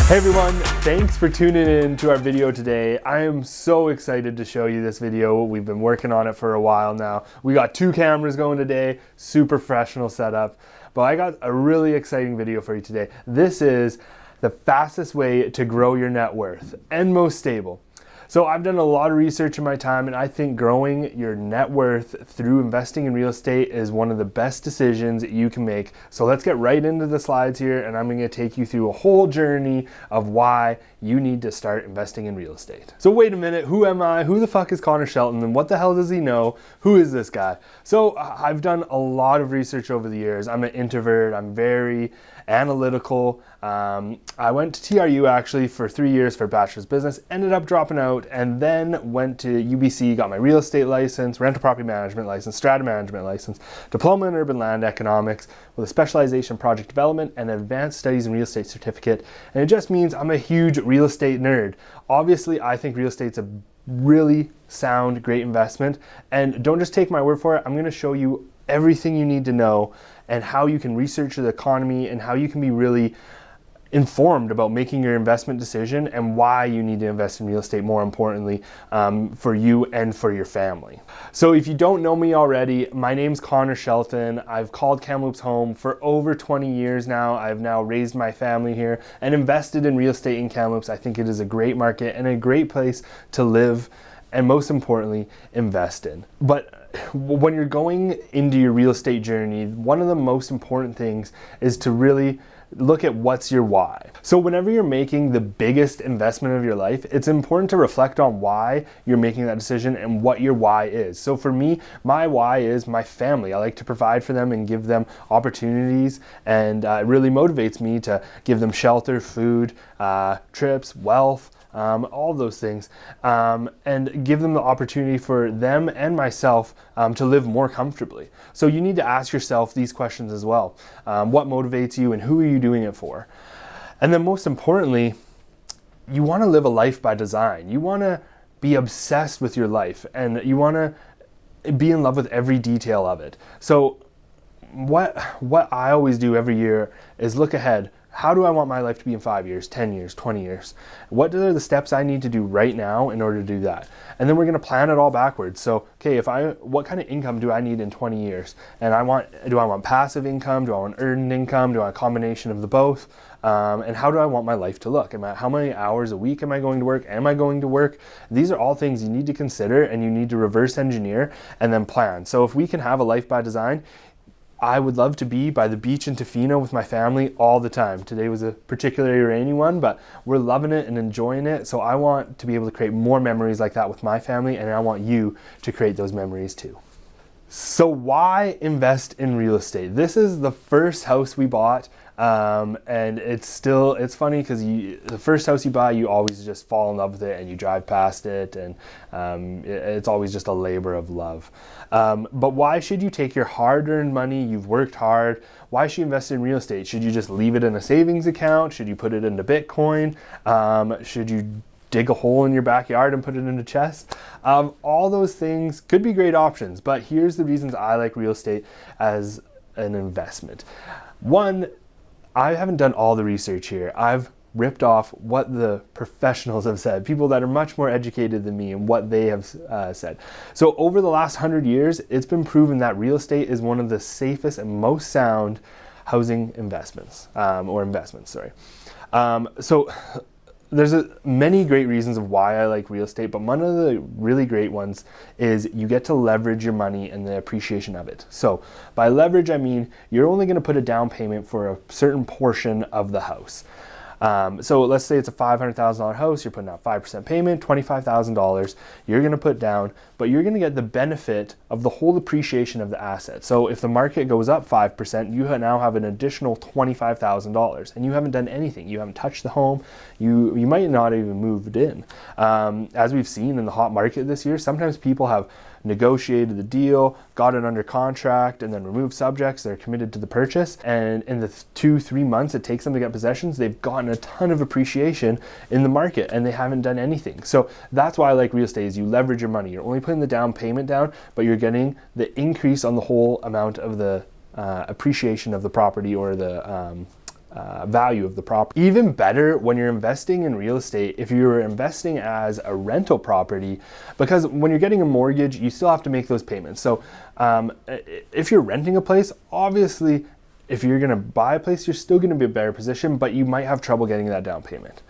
Hey everyone, thanks for tuning in to our video today. I am so excited to show you this video. We've been working on it for a while now. We got 2 cameras going today, super professional setup, but I got a really exciting video for you today. This is the fastest way to grow your net worth and most stable. So I've done a lot of research in my time, and I think growing your net worth through investing in real estate is one of the best decisions you can make. So let's get right into the slides here, and I'm going to take you through a whole journey of why you need to start investing in real estate. So wait a minute, who am I? Who the fuck is Connor Shelton, and what the hell does he know? Who is this guy? So I've done a lot of research over the years. I'm an introvert. I'm very analytical. I went to TRU actually for 3 years for bachelor's business, ended up dropping out, and then went to UBC, got my real estate license, rental property management license, strata management license, diploma in urban land economics with a specialization in project development and advanced studies in real estate certificate. And it just means I'm a huge real estate nerd. Obviously, I think real estate's a really sound, great investment. And don't just take my word for it. I'm going to show you everything you need to know and how you can research the economy and how you can be really informed about making your investment decision and why you need to invest in real estate, more importantly, for you and for your family. So if you don't know me already, my name's Connor Shelton. I've called Kamloops home for over 20 years now. I've now raised my family here and invested in real estate in Kamloops. I think it is a great market and a great place to live and, most importantly, invest in. But when you're going into your real estate journey, one of the most important things is to really look at what's your why. So whenever you're making the biggest investment of your life, it's important to reflect on why you're making that decision and what your why is. So for me, my why is my family. I like to provide for them and give them opportunities, and it really motivates me to give them shelter, food, trips, wealth, all those things, and give them the opportunity for them and myself to live more comfortably. So you need to ask yourself these questions as well. What motivates you and who are you doing it for? And then most importantly, you want to live a life by design. You want to be obsessed with your life and you want to be in love with every detail of it. So what I always do every year is look ahead. How do I want my life to be in 5 years, 10 years, 20 years? What are the steps I need to do right now in order to do that? And then we're going to plan it all backwards. So, okay, what kind of income do I need in 20 years? And do I want passive income? Do I want earned income? Do I want a combination of the both? And how do I want my life to look? How many hours a week am I going to work? Am I going to work? These are all things you need to consider, and you need to reverse engineer and then plan. So if we can have a life by design, I would love to be by the beach in Tofino with my family all the time. Today was a particularly rainy one, but we're loving it and enjoying it. So I want to be able to create more memories like that with my family, and I want you to create those memories too. So why invest in real estate? This is the first house we bought. And it's funny because the first house you buy, you always just fall in love with it and you drive past it, and it's always just a labor of love. But why should you take your hard-earned money? You've worked hard. Why should you invest in real estate? Should you just leave it in a savings account? Should you put it into Bitcoin? Should you dig a hole in your backyard and put it in a chest? All those things could be great options, but here's the reasons I like real estate as an investment. One, I haven't done all the research here. I've ripped off what the professionals have said, people that are much more educated than me, and what they have said. So over the last 100 years, it's been proven that real estate is one of the safest and most sound housing investments, So there's many great reasons of why I like real estate, but one of the really great ones is you get to leverage your money and the appreciation of it. So by leverage, I mean you're only going to put a down payment for a certain portion of the house. So let's say it's a $500,000 house, you're putting out 5% payment, $25,000 you're going to put down, but you're going to get the benefit of the whole appreciation of the asset. So if the market goes up 5%, you now have an additional $25,000 and you haven't done anything. You haven't touched the home. You might not even moved in. As we've seen in the hot market this year, sometimes people have negotiated the deal, got it under contract, and then removed subjects. They're committed to the purchase, and in the 2-3 months it takes them to get possessions, they've gotten a ton of appreciation in the market and they haven't done anything. So that's why I like real estate, is you leverage your money. You're only putting the down payment down, but you're getting the increase on the whole amount of the appreciation of the property, or the value of the property. Even better when you're investing in real estate, if you're investing as a rental property, because when you're getting a mortgage, you still have to make those payments. So if you're renting a place, obviously, if you're going to buy a place, you're still going to be in a better position, but you might have trouble getting that down payment.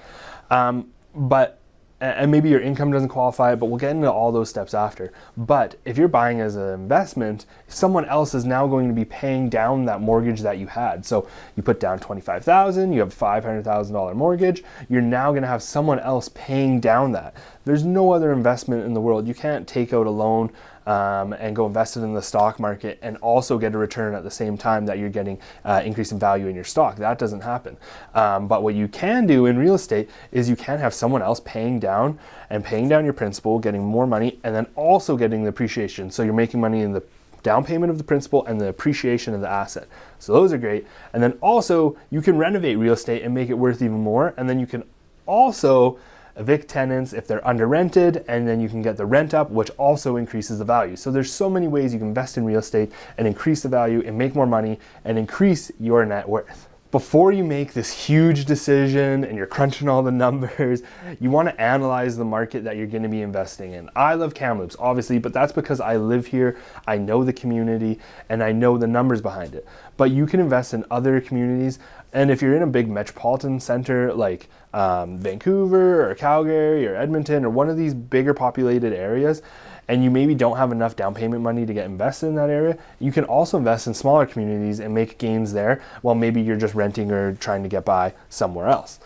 And maybe your income doesn't qualify, but we'll get into all those steps after. But if you're buying as an investment, someone else is now going to be paying down that mortgage that you had. So you put down $25,000, you have a $500,000 mortgage, you're now going to have someone else paying down that. There's no other investment in the world. You can't take out a loan and go invest it in the stock market and also get a return at the same time that you're getting increase in value in your stock. That doesn't happen. But what you can do in real estate is you can have someone else paying down your principal, getting more money, and then also getting the appreciation. So you're making money in the down payment of the principal and the appreciation of the asset. So those are great. And then also you can renovate real estate and make it worth even more. And then you can also evict tenants if they're under rented, and then you can get the rent up, which also increases the value. So there's so many ways you can invest in real estate and increase the value and make more money and increase your net worth. Before you make this huge decision and you're crunching all the numbers, you want to analyze the market that you're going to be investing in. I love Kamloops, obviously, but that's because I live here, I know the community, and I know the numbers behind it. But you can invest in other communities, and if you're in a big metropolitan center like Vancouver or Calgary or Edmonton or one of these bigger populated areas, and you maybe don't have enough down payment money to get invested in that area, you can also invest in smaller communities and make gains there while maybe you're just renting or trying to get by somewhere else.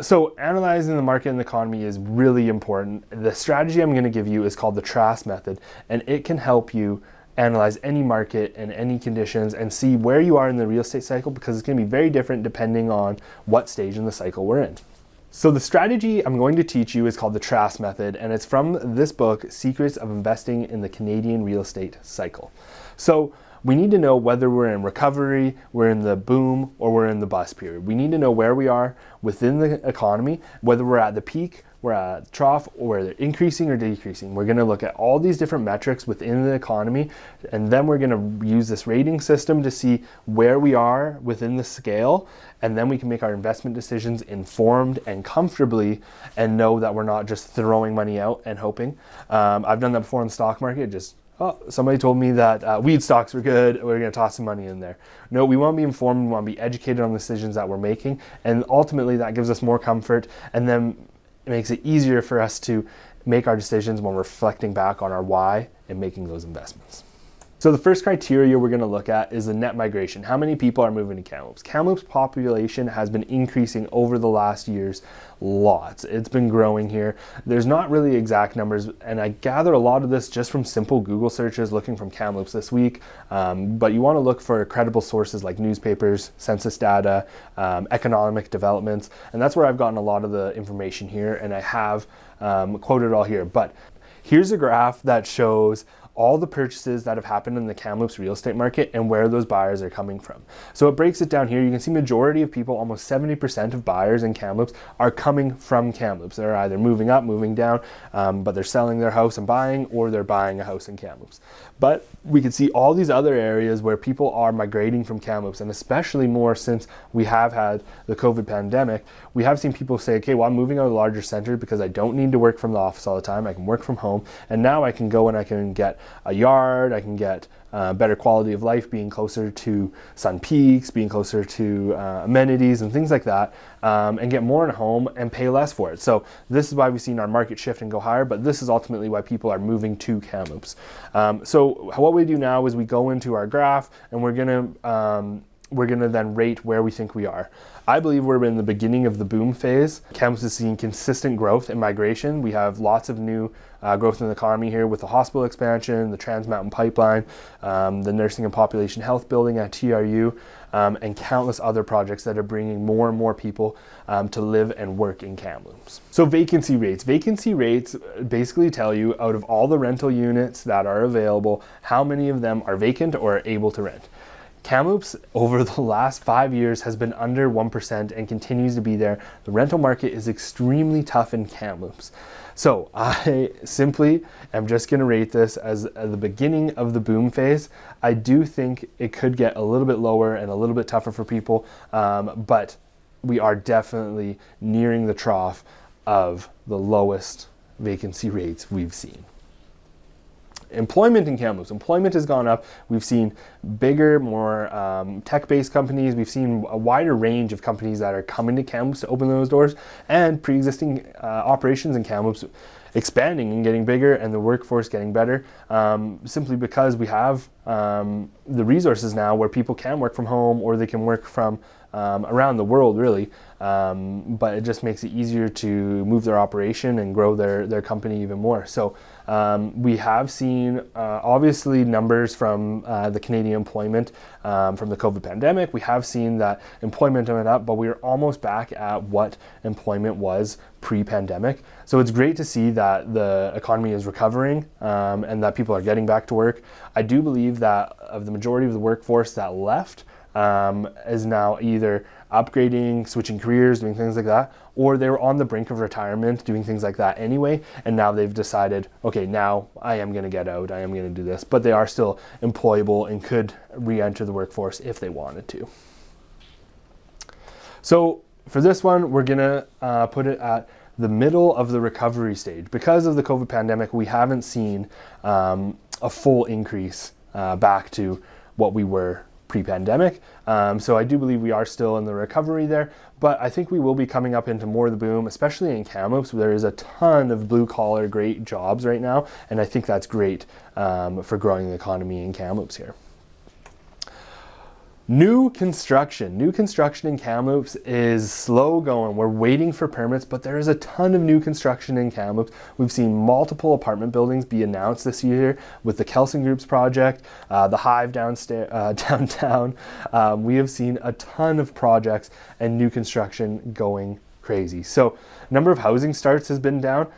So analyzing the market and the economy is really important. The strategy I'm going to give you is called the Trast Method, and it can help you analyze any market and any conditions and see where you are in the real estate cycle, because it's going to be very different depending on what stage in the cycle we're in. So the strategy I'm going to teach you is called the Trast Method, and it's from this book, Secrets of Investing in the Canadian Real Estate Cycle. So we need to know whether we're in recovery, we're in the boom, or we're in the bust period. We need to know where we are within the economy, whether we're at the peak, we're at the trough, or they're increasing or decreasing. We're going to look at all these different metrics within the economy, and then we're going to use this rating system to see where we are within the scale, and then we can make our investment decisions informed and comfortably and know that we're not just throwing money out and hoping. I've done that before in the stock market. Somebody told me that weed stocks were good, we're going to toss some money in there. No, we want to be informed, we want to be educated on the decisions that we're making, and ultimately that gives us more comfort, and then it makes it easier for us to make our decisions when we're reflecting back on our why and making those investments. So the first criteria we're going to look at is the net migration. How many people are moving to Kamloops? Kamloops population has been increasing over the last years, lots. It's been growing here. There's not really exact numbers, and I gather a lot of this just from simple Google searches looking from Kamloops this week, but you want to look for credible sources like newspapers, census data, economic developments, and that's where I've gotten a lot of the information here, and I have quoted it all here. But here's a graph that shows all the purchases that have happened in the Kamloops real estate market and where those buyers are coming from. So it breaks it down here. You can see majority of people, almost 70% of buyers in Kamloops are coming from Kamloops. They're either moving up, moving down, but they're selling their house and buying, or they're buying a house in Kamloops. But we can see all these other areas where people are migrating from Kamloops, and especially more since we have had the COVID pandemic, we have seen people say, okay, well, I'm moving out of a larger center because I don't need to work from the office all the time. I can work from home, and now I can go and I can get a yard, I can get better quality of life, being closer to Sun Peaks, being closer to amenities and things like that, and get more in a home and pay less for it. So this is why we've seen our market shift and go higher, but this is ultimately why people are moving to Kamloops. So what we do now is we go into our graph, and we're gonna then rate where we think we are. I believe we're in the beginning of the boom phase. Kamloops is seeing consistent growth and migration. We have lots of new growth in the economy here with the hospital expansion, the Trans Mountain Pipeline, the nursing and population health building at TRU, and countless other projects that are bringing more and more people to live and work in Kamloops. So vacancy rates. Vacancy rates basically tell you, out of all the rental units that are available, how many of them are vacant or are able to rent. Kamloops over the last 5 years has been under 1% and continues to be there. The rental market is extremely tough in Kamloops. So I simply am just going to rate this as the beginning of the boom phase. I do think it could get a little bit lower and a little bit tougher for people, but we are definitely nearing the trough of the lowest vacancy rates we've seen. Employment in Kamloops. Employment has gone up. We've seen bigger, more tech-based companies. We've seen a wider range of companies that are coming to Kamloops to open those doors, and pre-existing operations in Kamloops expanding and getting bigger, and the workforce getting better, simply because we have the resources now where people can work from home, or they can work from around the world, really. But it just makes it easier to move their operation and grow their company even more. So we have seen obviously numbers from the Canadian employment from the COVID pandemic. We have seen that employment went up, but we are almost back at what employment was pre-pandemic. So it's great to see that the economy is recovering and that people are getting back to work. I do believe that of the majority of the workforce that left is now either upgrading, switching careers, doing things like that, or they were on the brink of retirement doing things like that anyway, and now they've decided, okay, now I am going to get out, I am going to do this, but they are still employable and could re-enter the workforce if they wanted to. So for this one, we're going to put it at the middle of the recovery stage. Because of the COVID pandemic, we haven't seen a full increase back to what we were pre-pandemic. So I do believe we are still in the recovery there, but I think we will be coming up into more of the boom, especially in Kamloops. There is a ton of blue collar, great jobs right now, and I think that's great for growing the economy in Kamloops here. New construction in Kamloops is slow going. We're waiting for permits, but there is a ton of new construction in Kamloops. We've seen multiple apartment buildings be announced this year with the Kelson Group's project, the Hive downtown. We have seen a ton of projects and new construction going crazy. So number of housing starts has been down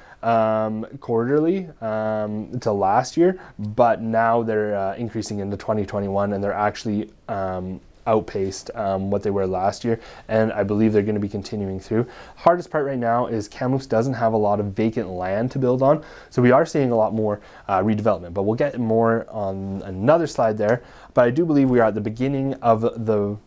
quarterly to last year, but now they're increasing into 2021, and they're actually outpaced what they were last year, and I believe they're going to be continuing through. Hardest part right now is Kamloops doesn't have a lot of vacant land to build on, so we are seeing a lot more redevelopment, but we'll get more on another slide there. But I do believe we are at the beginning of the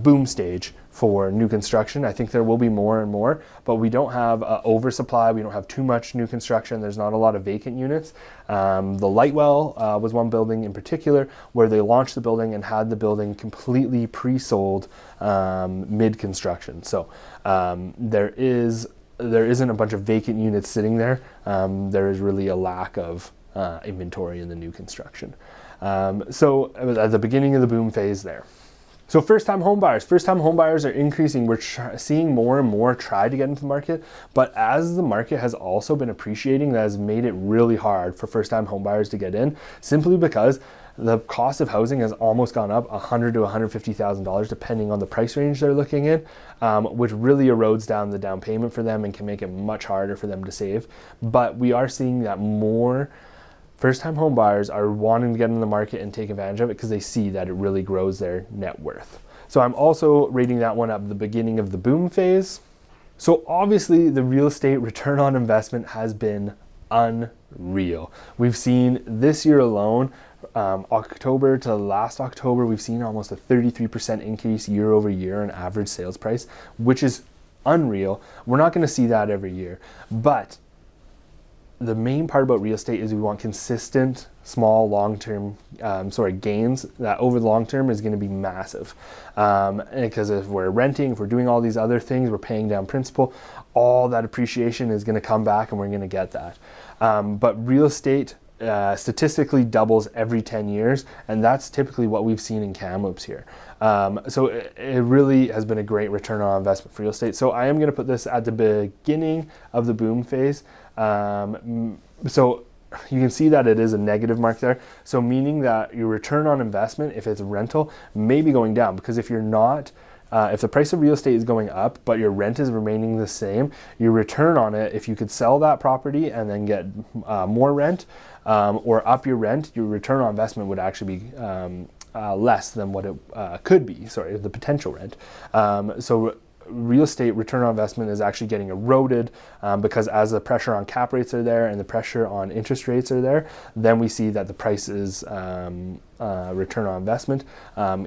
boom stage for new construction. I think there will be more and more, but we don't have oversupply. We don't have too much new construction. There's not a lot of vacant units. The Lightwell was one building in particular where they launched the building and had the building completely pre-sold mid-construction. So there isn't a bunch of vacant units sitting there. There is really a lack of inventory in the new construction. So at the beginning of the boom phase there. So first-time home buyers are increasing. We're seeing more and more try to get into the market, but as the market has also been appreciating, that has made it really hard for first-time home buyers to get in, simply because the cost of housing has almost gone up $100,000 to $150,000 depending on the price range they're looking in, which really erodes down the down payment for them and can make it much harder for them to save. But we are seeing that more first-time home buyers are wanting to get in the market and take advantage of it because they see that it really grows their net worth. So I'm also rating that one at the beginning of the boom phase. So obviously the real estate return on investment has been unreal. We've seen this year alone, October to last October, we've seen almost a 33% increase year over year in average sales price, which is unreal. We're not going to see that every year, but the main part about real estate is we want consistent, small, long-term gains that over the long term is going to be massive. Because if we're renting, if we're doing all these other things, we're paying down principal, all that appreciation is going to come back and we're going to get that. But real estate statistically doubles every 10 years, and that's typically what we've seen in Kamloops here. So it really has been a great return on investment for real estate. So I am going to put this at the beginning of the boom phase. So you can see that it is a negative mark there. So meaning that your return on investment, if it's rental, may be going down, because if you're not, if the price of real estate is going up, but your rent is remaining the same, your return on it, if you could sell that property and then get more rent or up your rent, your return on investment would actually be less than what it could be, the potential rent. So real estate return on investment is actually getting eroded because as the pressure on cap rates are there and the pressure on interest rates are there, then we see that the prices return on investment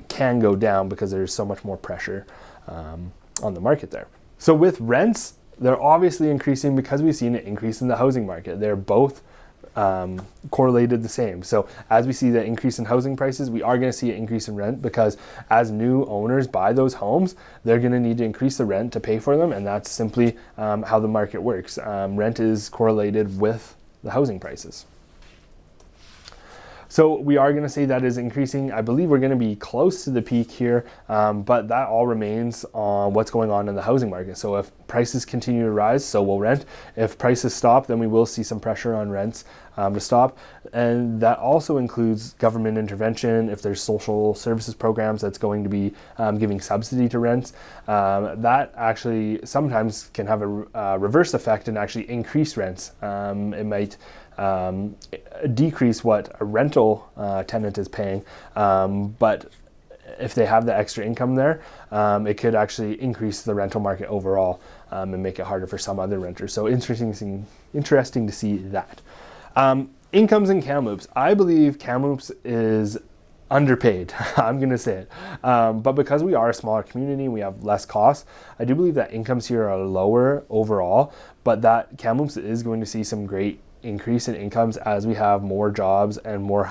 can go down because there's so much more pressure on the market there. So with rents, they're obviously increasing because we've seen an increase in the housing market. They're both correlated the same. So as we see the increase in housing prices, we are going to see an increase in rent because as new owners buy those homes, they're going to need to increase the rent to pay for them, and that's simply how the market works. Rent is correlated with the housing prices. So we are going to say that is increasing. I believe we're going to be close to the peak here, but that all remains on what's going on in the housing market. So if prices continue to rise, so will rent. If prices stop, then we will see some pressure on rents to stop. And that also includes government intervention. If there's social services programs that's going to be giving subsidy to rents, that actually sometimes can have a reverse effect and actually increase rents. It might decrease what a rental tenant is paying, but if they have the extra income there, it could actually increase the rental market overall and make it harder for some other renters. So interesting to see that. Incomes in kamloops. I believe kamloops is underpaid. I'm going to say it. But because we are a smaller community, we have less costs, I do believe that incomes here are lower overall, but that kamloops is going to see some great increase in incomes as we have more jobs and more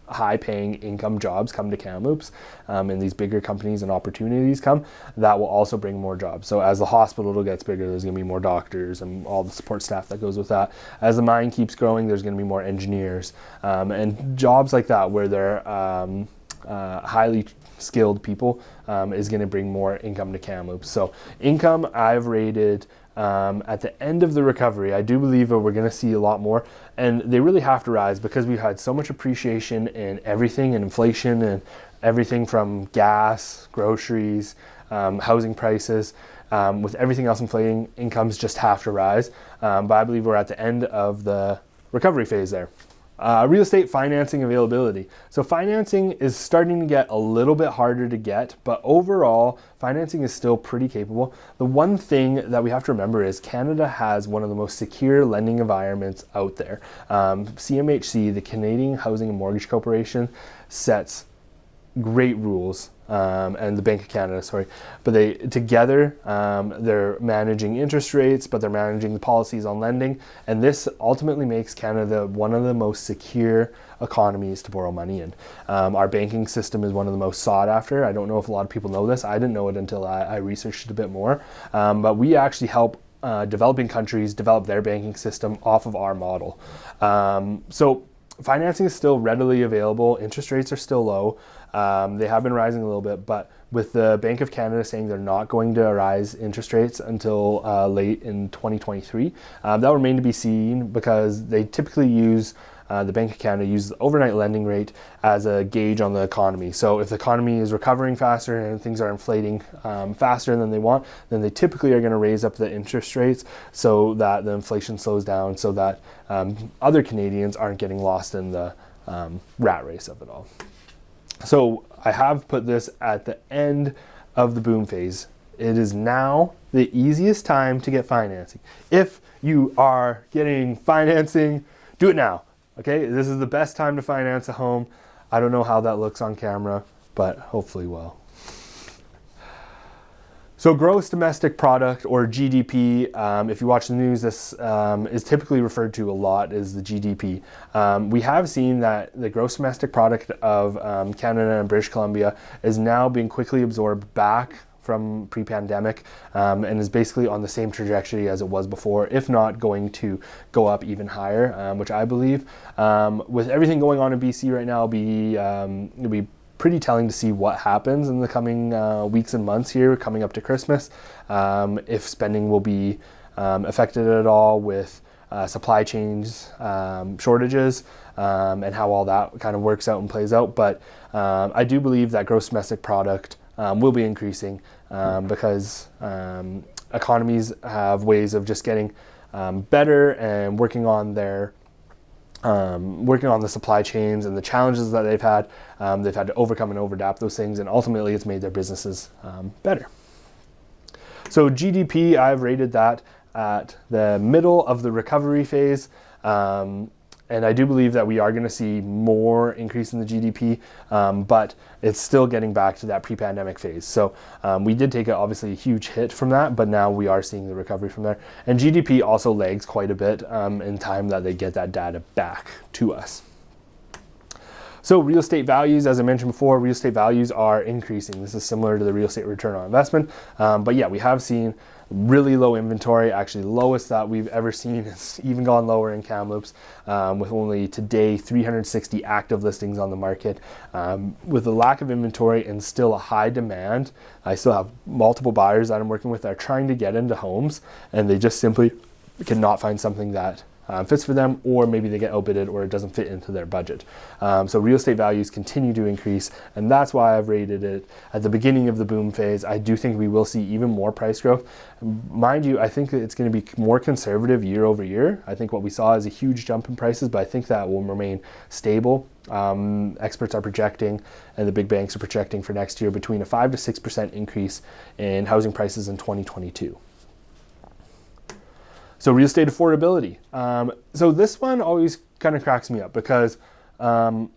high-paying income jobs come to kamloops, and these bigger companies and opportunities come, that will also bring more jobs. So as the hospital gets bigger, there's going to be more doctors and all the support staff that goes with that. As the mine keeps growing, there's going to be more engineers and jobs like that where they're highly skilled people is going to bring more income to kamloops. So income I've rated at the end of the recovery. I do believe that we're going to see a lot more, and they really have to rise because we've had so much appreciation in everything and inflation and everything from gas, groceries, housing prices. With everything else inflating, incomes just have to rise. But I believe we're at the end of the recovery phase there. Real estate financing availability. So financing is starting to get a little bit harder to get, but overall financing is still pretty capable. The one thing that we have to remember is Canada has one of the most secure lending environments out there. CMHC, the Canadian Housing and Mortgage Corporation, sets great rules, and the Bank of Canada, but they together, they're managing interest rates, but they're managing the policies on lending, and this ultimately makes Canada one of the most secure economies to borrow money in. Our banking system is one of the most sought after. I don't know if a lot of people know this. I didn't know it until I researched it a bit more, but we actually help developing countries develop their banking system off of our model. So financing is still readily available. Interest rates are still low. They have been rising a little bit, but with the Bank of Canada saying they're not going to rise interest rates until late in 2023, that will remain to be seen because they typically use, the Bank of Canada uses the overnight lending rate as a gauge on the economy. So if the economy is recovering faster and things are inflating faster than they want, then they typically are going to raise up the interest rates so that the inflation slows down, so that other Canadians aren't getting lost in the rat race of it all. So I have put this at the end of the boom phase. It is now the easiest time to get financing. If you are getting financing, do it now. Okay, this is the best time to finance a home. I don't know how that looks on camera, but hopefully well. So gross domestic product, or GDP, if you watch the news, this is typically referred to a lot as the GDP. We have seen that the gross domestic product of Canada and British Columbia is now being quickly absorbed back from pre-pandemic and is basically on the same trajectory as it was before, if not going to go up even higher, which I believe. With everything going on in BC right now, it'll be pretty telling to see what happens in the coming weeks and months here coming up to Christmas, if spending will be affected at all with supply chains shortages, and how all that kind of works out and plays out. But I do believe that gross domestic product will be increasing because economies have ways of just getting better and working on their working on the supply chains and the challenges that they've had to overcome and overadapt those things, and ultimately it's made their businesses better. So GDP, I've rated that at the middle of the recovery phase. And I do believe that we are going to see more increase in the GDP, but it's still getting back to that pre-pandemic phase. So we did take obviously a huge hit from that, but now we are seeing the recovery from there. And GDP also lags quite a bit in time that they get that data back to us. So real estate values, as I mentioned before, real estate values are increasing. This is similar to the real estate return on investment. But yeah, we have seen really low inventory, actually lowest that we've ever seen. It's even gone lower in Kamloops, with only today 360 active listings on the market. With the lack of inventory and still a high demand, I still have multiple buyers that I'm working with that are trying to get into homes, and they just simply cannot find something that fits for them, or maybe they get outbidded or it doesn't fit into their budget. So real estate values continue to increase, and that's why I've rated it at the beginning of the boom phase. I do think we will see even more price growth. Mind you, I think that it's going to be more conservative year over year. I think what we saw is a huge jump in prices, but I think that will remain stable. Experts are projecting, and the big banks are projecting for next year between a 5 to 6% increase in housing prices in 2022. So real estate affordability. So this one always kind of cracks me up because real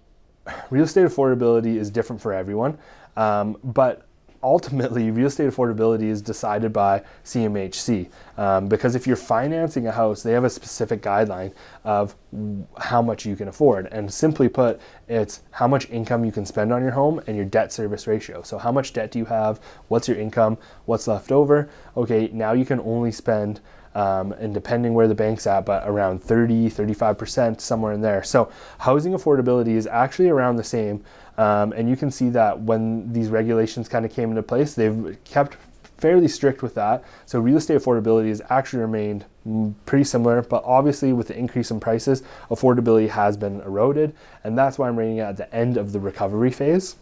estate affordability is different for everyone. But ultimately, real estate affordability is decided by CMHC. Because if you're financing a house, they have a specific guideline of how much you can afford. And simply put, it's how much income you can spend on your home and your debt service ratio. So how much debt do you have? What's your income? What's left over? Okay, now you can only spend and depending where the bank's at, but around 35%, somewhere in there. So housing affordability is actually around the same. And you can see that when these regulations kind of came into place, they've kept fairly strict with that. So real estate affordability has actually remained pretty similar, but obviously with the increase in prices, affordability has been eroded. And that's why I'm rating it at the end of the recovery phase.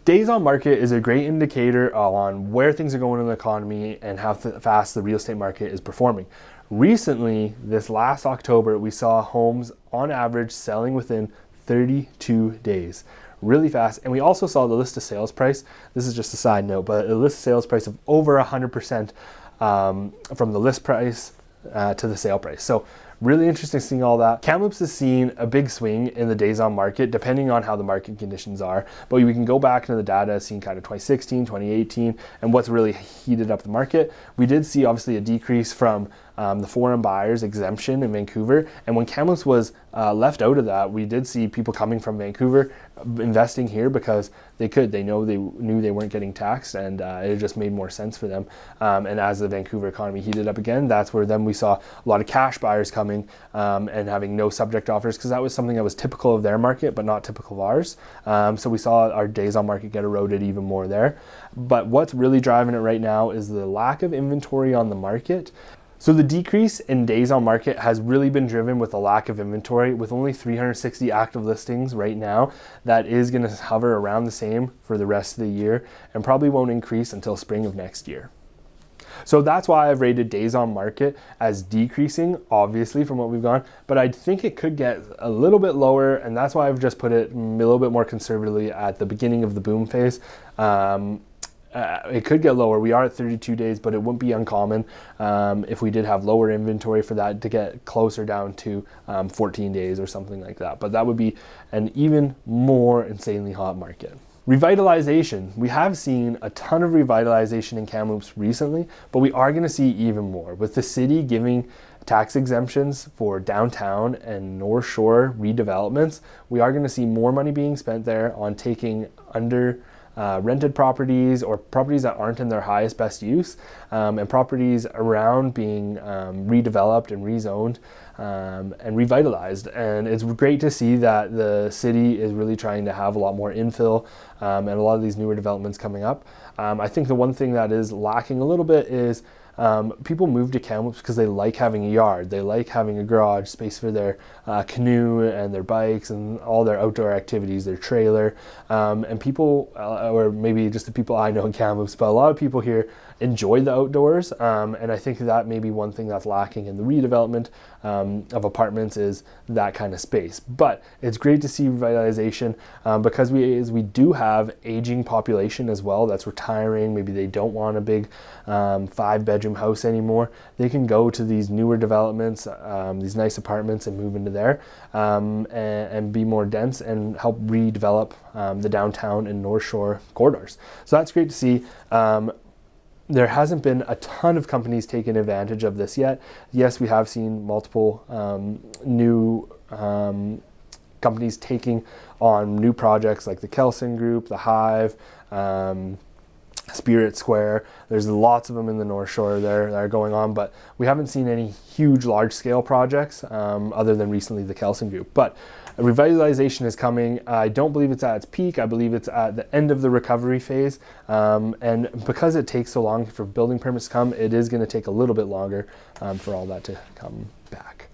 Days on market is a great indicator on where things are going in the economy and how fast the real estate market is performing. Recently, this last October, we saw homes on average selling within 32 days. Really fast. And we also saw the list of sales price. This is just a side note, but a list of sales price of over 100% from the list price to the sale price. So really interesting seeing all that. Kamloops has seen a big swing in the days on market depending on how the market conditions are. But we can go back into the data, seen kind of 2016, 2018, and what's really heated up the market. We did see obviously a decrease from the foreign buyers exemption in Vancouver. And when Kamloops was left out of that, we did see people coming from Vancouver investing here because they knew they weren't getting taxed, and it just made more sense for them. And as the Vancouver economy heated up again, that's where then we saw a lot of cash buyers coming and having no subject offers, because that was something that was typical of their market but not typical of ours. So we saw our days on market get eroded even more there. But what's really driving it right now is the lack of inventory on the market. So the decrease in days on market has really been driven with a lack of inventory. With only 360 active listings right now, that is going to hover around the same for the rest of the year and probably won't increase until spring of next year. So that's why I've rated days on market as decreasing, obviously, from what we've gone, but I think it could get a little bit lower, and that's why I've just put it a little bit more conservatively at the beginning of the boom phase. It could get lower. We are at 32 days, but it wouldn't be uncommon if we did have lower inventory for that to get closer down to 14 days or something like that. But that would be an even more insanely hot market. Revitalization. We have seen a ton of revitalization in Kamloops recently, but we are going to see even more. With the city giving tax exemptions for downtown and North Shore redevelopments, we are going to see more money being spent there on taking under rented properties or properties that aren't in their highest best use, and properties around being redeveloped and rezoned and revitalized. And it's great to see that the city is really trying to have a lot more infill and a lot of these newer developments coming up. I think the one thing that is lacking a little bit is People move to Kamloops because they like having a yard. They like having a garage space for their canoe and their bikes and all their outdoor activities, their trailer. And people, or maybe just the people I know in Kamloops, but a lot of people here enjoy the outdoors. And I think that may be one thing that's lacking in the redevelopment of apartments is that kind of space. But it's great to see revitalization because we do have aging population as well that's retiring. Maybe they don't want a big 5-bedroom house anymore. They can go to these newer developments, these nice apartments, and move into there and be more dense and help redevelop the downtown and North Shore corridors. So that's great to see. There hasn't been a ton of companies taking advantage of this yet. Yes, we have seen multiple new companies taking on new projects like the Kelson Group, the Hive, Spirit Square. There's lots of them in the North Shore there that are going on, but we haven't seen any huge large-scale projects other than recently the Kelson Group. But revitalization is coming. I don't believe it's at its peak. I believe it's at the end of the recovery phase. And because it takes so long for building permits to come, it is going to take a little bit longer for all that to come back.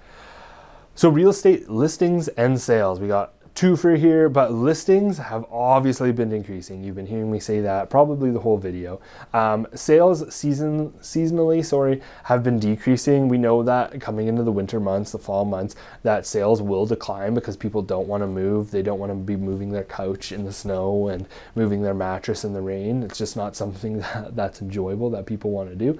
So real estate listings and sales. We got two for here, but listings have obviously been increasing. You've been hearing me say that probably the whole video. Sales seasonally, have been decreasing. We know that coming into the winter months, the fall months, that sales will decline because people don't want to move. They don't want to be moving their couch in the snow and moving their mattress in the rain. It's just not something that's enjoyable that people want to do.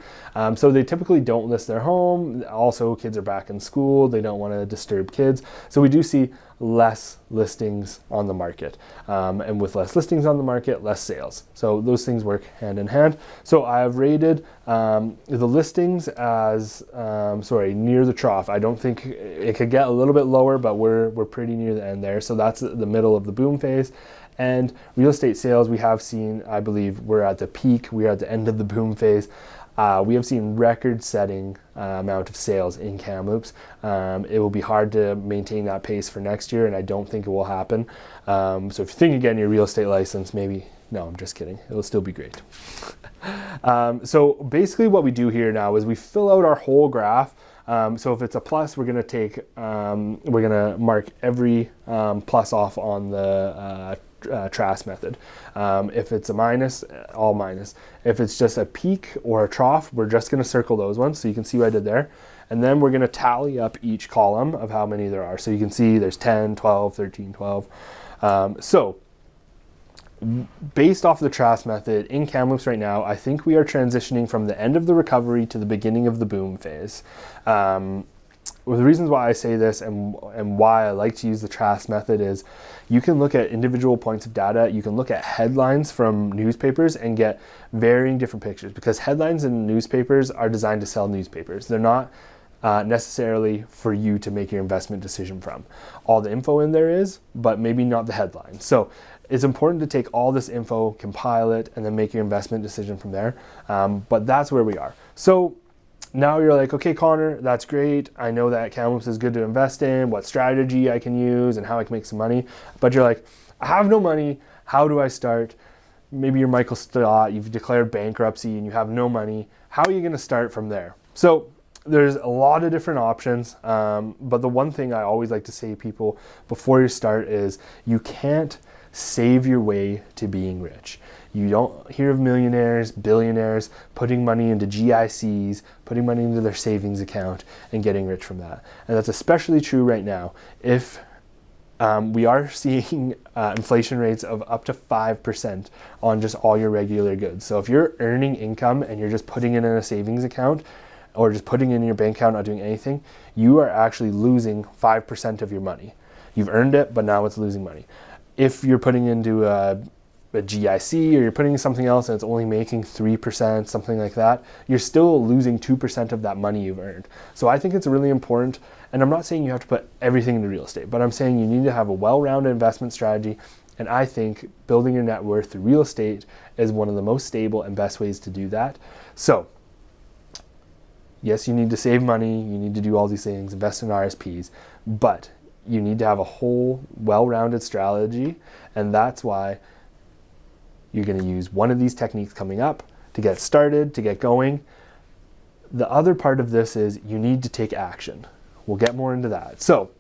So they typically don't list their home. Also, kids are back in school. They don't want to disturb kids. So we do see less listings on the market, and with less listings on the market, less sales. So those things work hand in hand. So I have rated the listings as near the trough. I don't think it could get a little bit lower, but we're pretty near the end there. So that's the middle of the boom phase. And real estate sales, we have seen, I believe we're at the peak. We're at the end of the boom phase. We have seen record-setting amount of sales in Kamloops. It will be hard to maintain that pace for next year, and I don't think it will happen. So if you think of getting your real estate license, maybe, no, I'm just kidding. It'll still be great. So basically what we do here now is we fill out our whole graph. So if it's a plus, we're gonna mark every plus off on the Trast method. If it's a minus, all minus. If it's just a peak or a trough, we're just going to circle those ones. So you can see what I did there. And then we're going to tally up each column of how many there are. So you can see there's 10, 12, 13, 12. So based off the Trast method in Kamloops right now, I think we are transitioning from the end of the recovery to the beginning of the boom phase. Well, the reasons why I say this and why I like to use the Trast method is you can look at individual points of data, you can look at headlines from newspapers and get varying different pictures, because headlines in newspapers are designed to sell newspapers. They're not necessarily for you to make your investment decision from. All the info in there is, but maybe not the headline. So it's important to take all this info, compile it, and then make your investment decision from there. But that's where we are. So now you're like, okay, Connor, that's great. I know that Kamloops is good to invest in, what strategy I can use and how I can make some money. But you're like, I have no money. How do I start? Maybe you're Michael Stott, you've declared bankruptcy and you have no money. How are you going to start from there? So there's a lot of different options. But the one thing I always like to say to people before you start is you can't save your way to being rich. You don't hear of millionaires, billionaires putting money into GICs, putting money into their savings account and getting rich from that. And that's especially true right now. If we are seeing inflation rates of up to 5% on just all your regular goods. So if you're earning income and you're just putting it in a savings account or just putting it in your bank account, not doing anything, you are actually losing 5% of your money. You've earned it, but now it's losing money. If you're putting into a GIC or you're putting something else and it's only making 3%, something like that, you're still losing 2% of that money you've earned. So I think it's really important, and I'm not saying you have to put everything into real estate, but I'm saying you need to have a well-rounded investment strategy, and I think building your net worth through real estate is one of the most stable and best ways to do that. So yes, you need to save money, you need to do all these things, invest in RSPs, but you need to have a whole well-rounded strategy, and that's why you're going to use one of these techniques coming up to get started, to get going. The other part of this is you need to take action. We'll get more into that. So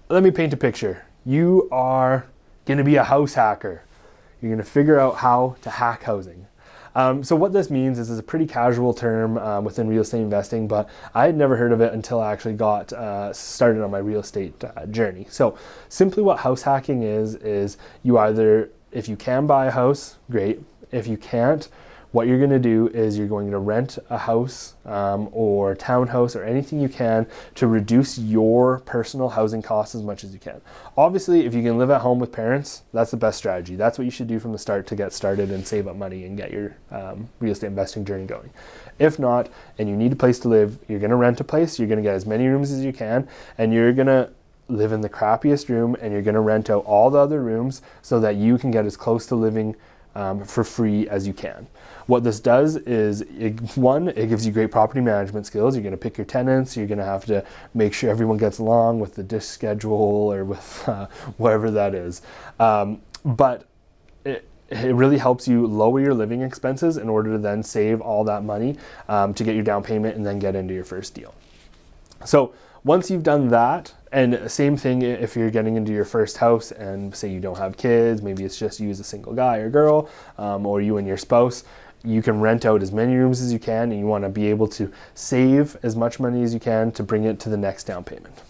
let me paint a picture. You are going to be a house hacker. You're going to figure out how to hack housing. So what this means is it's a pretty casual term within real estate investing, but I had never heard of it until I actually got started on my real estate journey. So simply what house hacking is you either, if you can buy a house, great. If you can't, what you're going to do is you're going to rent a house or townhouse or anything you can to reduce your personal housing costs as much as you can. Obviously, if you can live at home with parents, that's the best strategy. That's what you should do from the start to get started and save up money and get your real estate investing journey going. If not, and you need a place to live, you're going to rent a place, you're going to get as many rooms as you can, and you're going to live in the crappiest room, and you're going to rent out all the other rooms so that you can get as close to living for free as you can. What this does is, it gives you great property management skills. You're going to pick your tenants. You're going to have to make sure everyone gets along with the dish schedule or with whatever that is. But it really helps you lower your living expenses in order to then save all that money to get your down payment and then get into your first deal. So once you've done that, and same thing if you're getting into your first house and say you don't have kids, maybe it's just you as a single guy or girl, or you and your spouse, you can rent out as many rooms as you can, and you want to be able to save as much money as you can to bring it to the next down payment.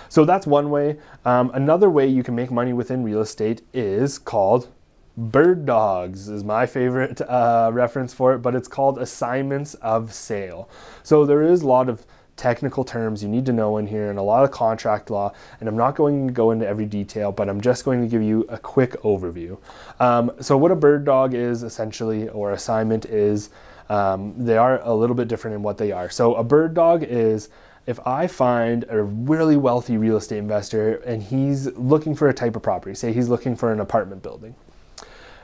So that's one way. Another way you can make money within real estate is called bird dogs, is my favorite reference for it, but it's called assignments of sale. So there is a lot of technical terms you need to know in here and a lot of contract law, and I'm not going to go into every detail, but I'm just going to give you a quick overview. So what a bird dog is essentially, or assignment is, they are a little bit different in what they are. So a bird dog is, if I find a really wealthy real estate investor and he's looking for a type of property, say he's looking for an apartment building,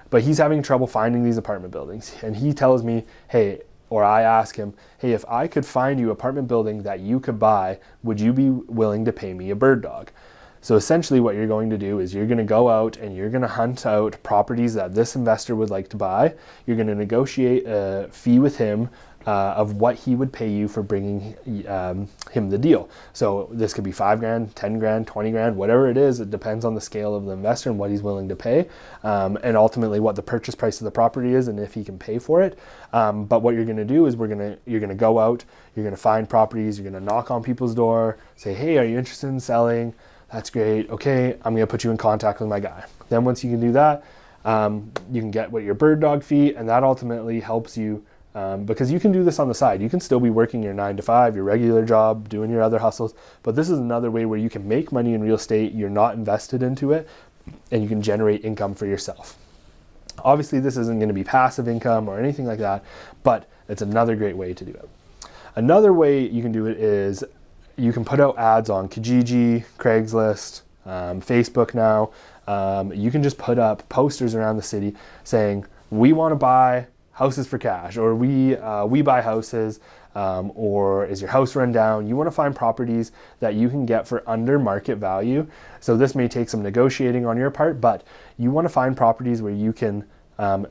but he's having trouble finding these apartment buildings, and he tells me, hey, or I ask him, hey, if I could find you an apartment building that you could buy, would you be willing to pay me a bird dog? So essentially what you're going to do is you're going to go out and you're going to hunt out properties that this investor would like to buy. You're going to negotiate a fee with him of what he would pay you for bringing him the deal. So this could be $5,000, $10,000, $20,000, whatever it is. It depends on the scale of the investor and what he's willing to pay, and ultimately what the purchase price of the property is and if he can pay for it. But what you're going to do is you're going to go out, you're going to find properties, you're going to knock on people's door, say, hey, are you interested in selling? That's great. Okay, I'm going to put you in contact with my guy. Then once you can do that, you can get what your bird dog fee, and that ultimately helps you. Because you can do this on the side. You can still be working your 9 to 5, your regular job, doing your other hustles, but this is another way where you can make money in real estate. You're not invested into it, and you can generate income for yourself. Obviously, this isn't going to be passive income or anything like that, but it's another great way to do it. Another way you can do it is you can put out ads on Kijiji, Craigslist, Facebook now. You can just put up posters around the city saying, we want to buy houses for cash, or we buy houses, or is your house run down? You want to find properties that you can get for under market value. So this may take some negotiating on your part, but you want to find properties where you can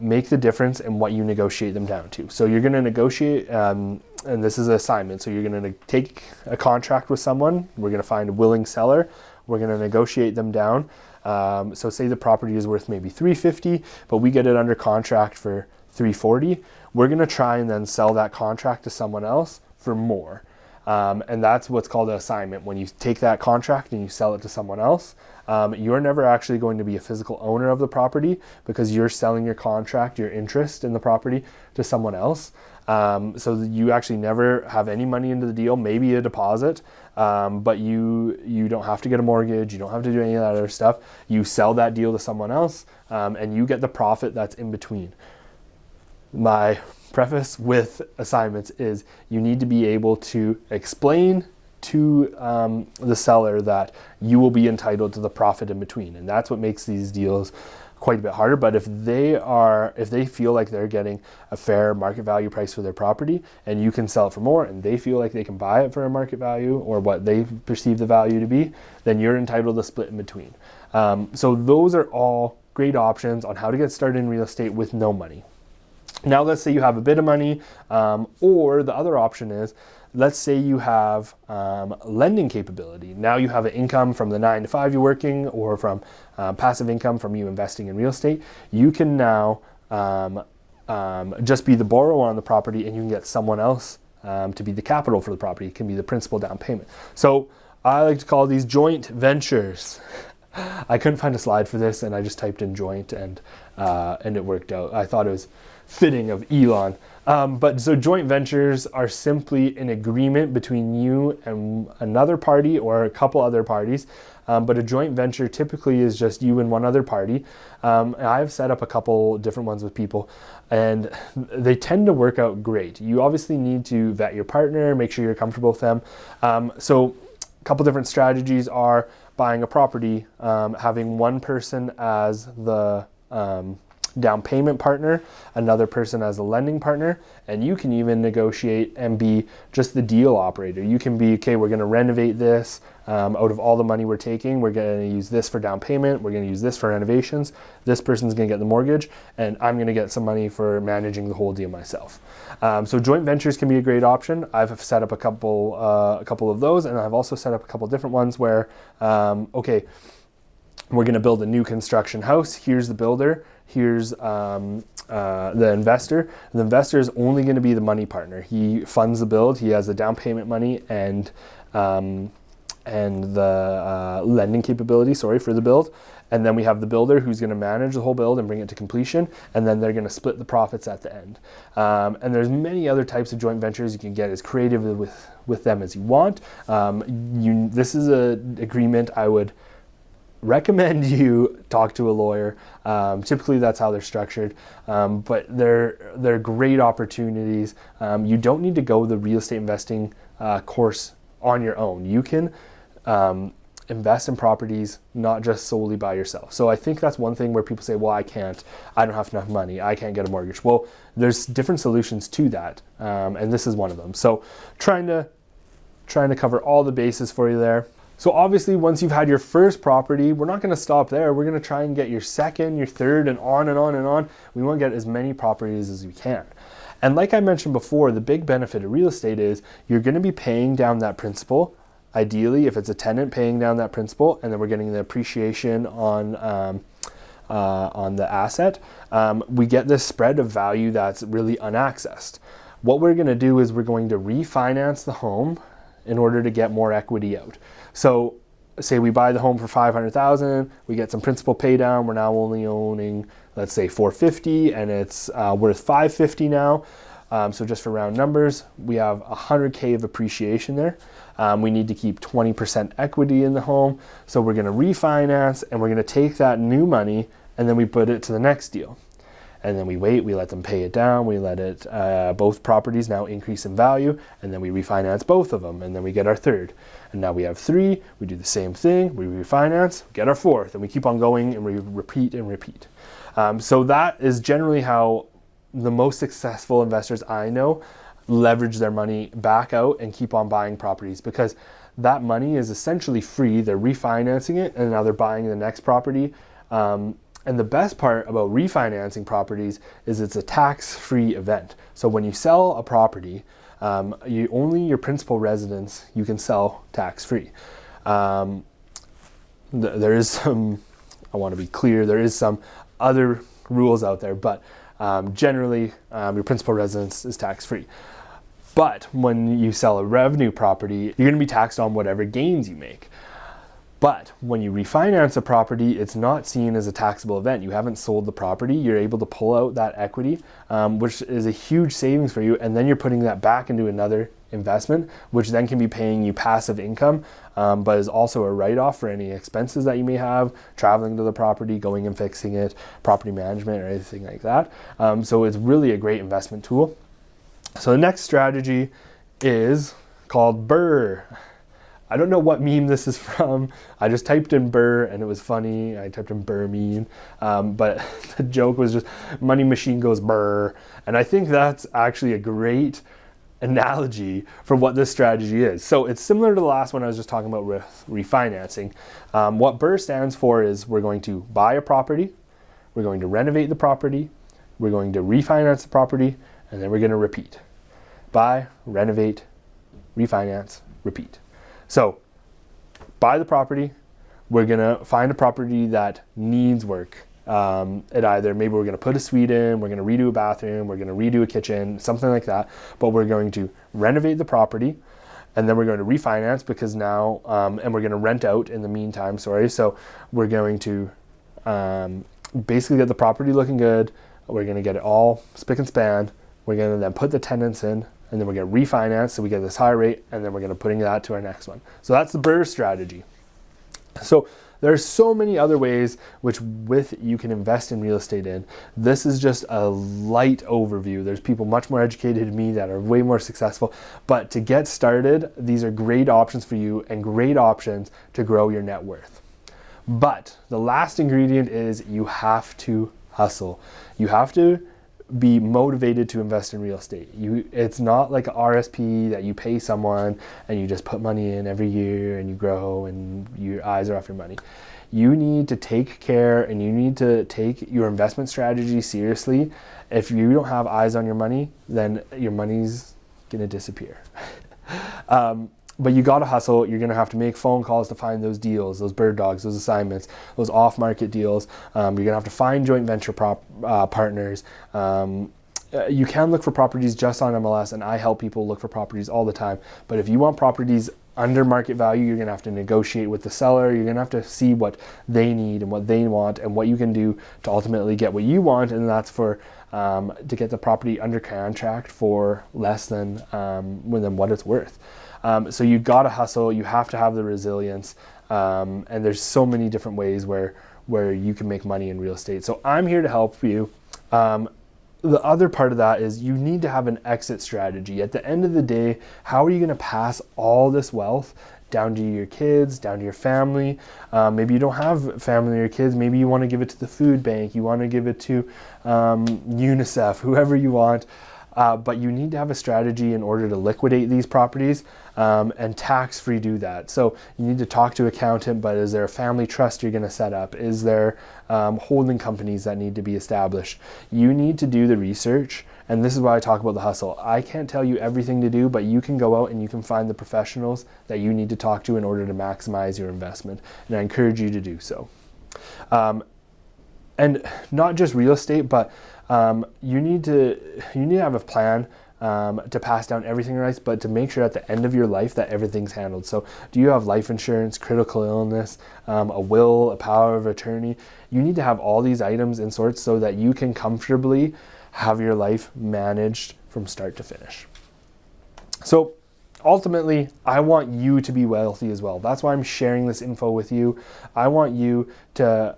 make the difference in what you negotiate them down to. So you're going to negotiate, and this is an assignment. So you're going to take a contract with someone. We're going to find a willing seller. We're going to negotiate them down. So say the property is worth maybe $350, but we get it under contract for $340. We're going to try and then sell that contract to someone else for more. And that's what's called an assignment. When you take that contract and you sell it to someone else, you're never actually going to be a physical owner of the property because you're selling your contract, your interest in the property, to someone else. So that you actually never have any money into the deal, maybe a deposit, but you don't have to get a mortgage. You don't have to do any of that other stuff. You sell that deal to someone else, and you get the profit that's in between. My preface with assignments is you need to be able to explain to the seller that you will be entitled to the profit in between, and that's what makes these deals quite a bit harder. But if they feel like they're getting a fair market value price for their property and you can sell it for more, and they feel like they can buy it for a market value or what they perceive the value to be, then you're entitled to split in between. So those are all great options on how to get started in real estate with no money. Now let's say you have a bit of money, or the other option is, let's say you have lending capability. Now you have an income from the 9 to 5 you're working, or from passive income from you investing in real estate. You can now just be the borrower on the property, and you can get someone else to be the capital for the property. It can be the principal down payment. So I like to call these joint ventures. I couldn't find a slide for this, and I just typed in joint, and it worked out. I thought it was fitting of Elon. But so joint ventures are simply an agreement between you and another party or a couple other parties. But a joint venture typically is just you and one other party. I've set up a couple different ones with people, and they tend to work out great. You obviously need to vet your partner, make sure you're comfortable with them. So a couple different strategies are buying a property, having one person as the down payment partner, another person as a lending partner, and you can even negotiate and be just the deal operator. You can be, okay, we're going to renovate this. Out of all the money we're taking, we're going to use this for down payment, we're going to use this for renovations, this person's going to get the mortgage, and I'm going to get some money for managing the whole deal myself. So joint ventures can be a great option. I've set up a couple of those, and I've also set up a couple different ones where, okay, we're going to build a new construction house. Here's the builder. Here's the investor. The investor is only going to be the money partner. He funds the build. He has the down payment money and the lending capability, for the build. And then we have the builder who's going to manage the whole build and bring it to completion. And then they're going to split the profits at the end. And there's many other types of joint ventures. You can get as creative with them as you want. This is an agreement I would recommend you talk to a lawyer. Typically that's how they're structured, but they're great opportunities. You don't need to go the real estate investing course on your own. You can invest in properties not just solely by yourself. So I think that's one thing where people say, well, I don't have enough money, I can't get a mortgage. Well, there's different solutions to that, and this is one of them. So trying to cover all the bases for you there. So obviously, once you've had your first property, we're not going to stop there. We're going to try and get your second, your third, and on and on and on. We want to get as many properties as we can. And like I mentioned before, the big benefit of real estate is you're going to be paying down that principal. Ideally, if it's a tenant, paying down that principal, and then we're getting the appreciation on the asset. We get this spread of value that's really unaccessed. What we're going to do is we're going to refinance the home in order to get more equity out. So say we buy the home for $500,000, we get some principal pay down, we're now only owning, let's say $450,000, and it's worth $550,000 now. So just for round numbers, we have $100K of appreciation there. We need to keep 20% equity in the home. So we're gonna refinance, and we're gonna take that new money, and then we put it to the next deal. And then we wait, we let them pay it down, we let it, both properties now increase in value, and then we refinance both of them, and then we get our third. And now we have 3, we do the same thing, we refinance, get our 4th, and we keep on going, and we repeat and repeat. So that is generally how the most successful investors I know leverage their money back out and keep on buying properties, because that money is essentially free. They're refinancing it, and now they're buying the next property. And the best part about refinancing properties is it's a tax-free event. So when you sell a property, only your principal residence you can sell tax-free. There is some, I want to be clear, there is some other rules out there, but generally your principal residence is tax-free. But when you sell a revenue property, you're going to be taxed on whatever gains you make. But when you refinance a property, it's not seen as a taxable event. You haven't sold the property. You're able to pull out that equity, which is a huge savings for you. And then you're putting that back into another investment, which then can be paying you passive income, but is also a write-off for any expenses that you may have, traveling to the property, going and fixing it, property management, or anything like that. So it's really a great investment tool. So the next strategy is called BRRRR. I don't know what meme this is from. I just typed in BRRRR and it was funny. I typed in BRRRR meme, but the joke was just money machine goes BRRRR. And I think that's actually a great analogy for what this strategy is. So it's similar to the last one I was just talking about with refinancing. What BRRRR stands for is we're going to buy a property, we're going to renovate the property, we're going to refinance the property, and then we're going to repeat. Buy, renovate, refinance, repeat. So buy the property, we're going to find a property that needs work. Maybe we're going to put a suite in, we're going to redo a bathroom, we're going to redo a kitchen, something like that. But we're going to renovate the property, and then we're going to refinance because now, and we're going to rent out in the meantime, So we're going to basically get the property looking good. We're going to get it all spick and span. We're going to then put the tenants in, and then we're going to refinance so we get this high rate, and then we're going to putting that to our next one. So that's the BRRRR strategy. So there's so many other ways which you can invest in real estate in. This is just a light overview. There's people much more educated than me that are way more successful. But to get started, these are great options for you and great options to grow your net worth. But the last ingredient is you have to hustle. You have to be motivated to invest in real estate. It's not like an RSP that you pay someone and you just put money in every year and you grow and your eyes are off your money. You need to take care and you need to take your investment strategy seriously. If you don't have eyes on your money, then your money's gonna disappear. But you gotta hustle. You're gonna have to make phone calls to find those deals, those bird dogs, those assignments, those off-market deals. You're gonna have to find joint venture partners. You can look for properties just on MLS, and I help people look for properties all the time. But if you want properties under market value, you're gonna have to negotiate with the seller. You're gonna have to see what they need and what they want and what you can do to ultimately get what you want, and that's for to get the property under contract for less than what it's worth. So you gotta hustle, you have to have the resilience, and there's so many different ways where you can make money in real estate. So I'm here to help you. The other part of that is you need to have an exit strategy. At the end of the day, how are you gonna pass all this wealth down to your kids, down to your family? Maybe you don't have family or kids, maybe you wanna give it to the food bank, you wanna give it to UNICEF, whoever you want. But you need to have a strategy in order to liquidate these properties and tax-free do that. So you need to talk to an accountant, but is there a family trust you're gonna set up? Is there holding companies that need to be established? You need to do the research, and this is why I talk about the hustle. I can't tell you everything to do, but you can go out and you can find the professionals that you need to talk to in order to maximize your investment, and I encourage you to do so. And not just real estate, but you need to have a plan to pass down everything right, but to make sure at the end of your life that everything's handled. So do you have life insurance, critical illness, a will, a power of attorney? You need to have all these items in sorts so that you can comfortably have your life managed from start to finish. So ultimately, I want you to be wealthy as well. That's why I'm sharing this info with you. I want you to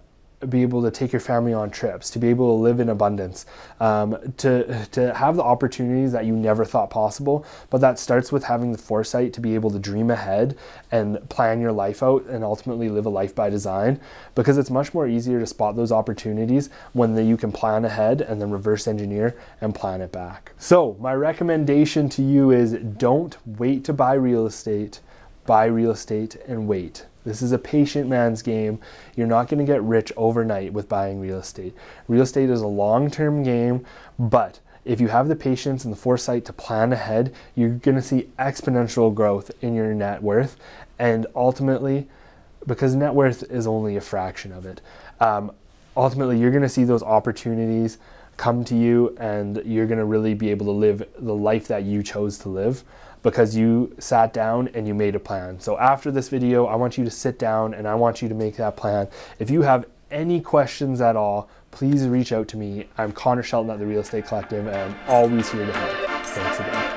be able to take your family on trips, to be able to live in abundance, to have the opportunities that you never thought possible. But that starts with having the foresight to be able to dream ahead and plan your life out and ultimately live a life by design, because it's much more easier to spot those opportunities when you can plan ahead and then reverse engineer and plan it back. So my recommendation to you is don't wait to buy real estate. Buy real estate and wait. This is a patient man's game. You're not going to get rich overnight with buying real estate. Real estate is a long-term game, but if you have the patience and the foresight to plan ahead, you're going to see exponential growth in your net worth. And ultimately, because net worth is only a fraction of it, ultimately you're going to see those opportunities come to you, and you're going to really be able to live the life that you chose to live because you sat down and you made a plan. So after this video, I want you to sit down and I want you to make that plan. If you have any questions at all, please reach out to me. I'm Connor Shelton at the Real Estate Collective, and I'm always here to help. Thanks again.